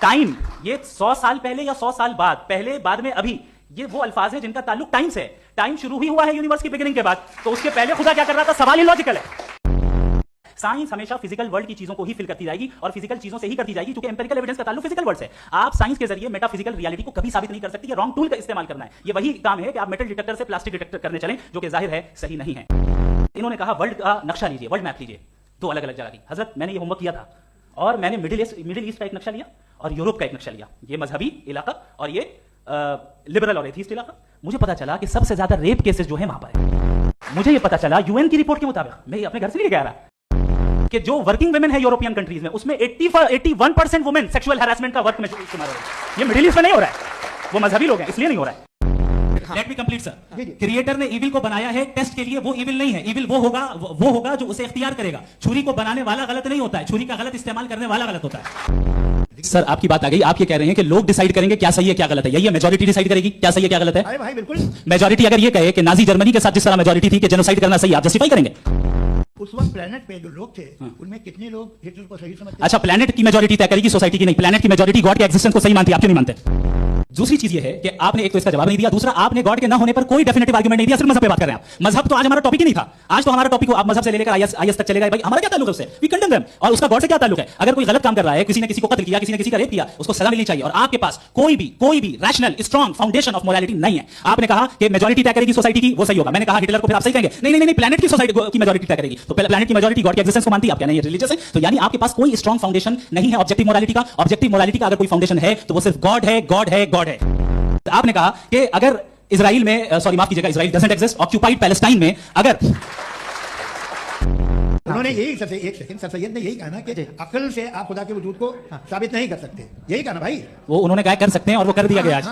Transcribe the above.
Time, ये 100 साल पहले या 100 साल बाद, पहले बाद में अभी, ये वो अल्फाज है जिनका ताल्लुक टाइम से है। टाइम शुरू ही हुआ है यूनिवर्स की बिगिनिंग के बाद, तो उसके पहले खुदा क्या कर रहा था? सवाल ही लॉजिकल है। साइंस हमेशा फिजिकल वर्ल्ड की चीजों को ही फिल करती जाएगी और फिजिकल चीजों से ही करती जाएगी, क्योंकि एम्पिरिकल एविडेंस का ताल्लुक फिजिकल वर्ल्ड से। आप साइंस के जरिए मेटाफिजिकल रियलिटी को कभी साबित नहीं कर सकती। ये रॉन्ग टूल का इस्तेमाल करना है। ये वही काम है कि आप मेटल डिटेक्टर से प्लास्टिक डिटेक्टर करने चलें, जो कि जाहिर है सही नहीं है। इन्होंने कहा वर्ल्ड का नक्शा लीजिए, वर्ल्ड मैप लीजिए, दो अलग अलग जगह की। हजरत, मैंने ये होमवर्क किया था और मैंने मिडिल ईस्ट का एक नक्शा लिया और यूरोप का एक नक्शा लिया, ये मजहबी इलाका और ये लिबरल और एथीस्ट इलाका। मुझे पता चला कि सबसे ज्यादा रेप केसेस जो है वहां पर है। मुझे ये पता चला यूएन की रिपोर्ट के मुताबिक, मैं अपने घर से नहीं कह रहा, कि जो वर्किंग वुमेन है यूरोपियन कंट्रीज में, उसमें 81% वुमेन सेक्सुअल हैरेसमेंट का वर्क में शुमार हो रही है। ये मिडिल ईस्ट में नहीं हो रहा है, वो मजहबी लोग हैं इसलिए नहीं हो रहा है। Let me complete sir. Creator ने इविल को बनाया है टेस्ट के लिए, वो इविल नहीं है। इविल वो होगा जो उसे इख्तियार करेगा। छुरी को बनाने वाला गलत नहीं होता है, छुरी का गलत इस्तेमाल करने वाला गलत होता है। सर आपकी बात आ गई, आप ये कह रहे हैं कि लोग डिसाइड करेंगे क्या सही है क्या गलत है, यही मेजॉरिटी डिसाइड करेगी क्या सही है क्या गलत है? अरे भाई बिल्कुल। मेजॉरिटी अगर ये कहे कि नाजी जर्मनी के साथ जिस तरह मेजॉरिटी थी कि जेनोसाइड करना सही, आप जस्टिफाई करेंगे? उस वक्त प्लेनेट पे जो लोग थे उनमें कितने लोग हिटलर को सही समझते? अच्छा, प्लेनेट की मेजॉरिटी तय करेगी, सोसाइटी की नहीं। प्लेनेट की मेजॉरिटी गॉड के एग्जिस्टेंस को सही मानती है, आप क्यों नहीं मानते? दूसरी चीज ये है कि आपने एक तो इसका जवाब नहीं दिया, दूसरा आपने गॉड के ना होने पर कोई डेफिनेटिव आर्गुमेंट नहीं दिया, सिर्फ मजहब पे बात कर रहे हैं आप। मजहब तो आज हमारा टॉपिक ही नहीं था। आज तो हमारा टॉपिक को आप मजहब से लेकर आईएस तक चले गए। भाई हमारा क्या ताल्लुक है उससे? We condemn them. और उसका गॉड से क्या ताल्लुक है? अगर कोई गलत काम कर रहा है, किसी ने किसी को कत्ल किया, किसी ने किसी का रेप किया, उसको सजा मिलनी चाहिए। और आपके पास कोई भी rational strong foundation of morality नहीं है। आपने कहा कि मेजॉरिटी तय करेगी सोसाइटी की, वो सही होगा। मैंने कहा हिटलर को फिर आप सही कहेंगे? नहीं नहीं नहीं, प्लेनेट की सोसाइटी की मेजॉरिटी तय करेगी। तो प्लेनेट की मेजॉरिटी गॉड के एग्जिस्टेंस को मानती है, आप क्या नहीं रिलीजियस है? तो यानी आपके पास कोई स्ट्रॉन्ग फाउंडेशन नहीं है ऑब्जेक्टिव मोरालिटी का। ऑब्जेक्टिव मोरालिटी का अगर कोई फाउंडेशन है तो वो सिर्फ गॉड है, गॉड है, गॉड है। आपने कहा कि अगर इजराइल में, सॉरी माफ कीजिएगा, Israel doesn't exist, occupied Palestine में अगर उन्होंने यही एक सेकंड सर सैयद ने यही कहा ना कि अकल से आप खुदा के वजूद को साबित नहीं कर सकते, यही कहा ना भाई। वो उन्होंने कहा कर सकते हैं और वो कर दिया गया आज।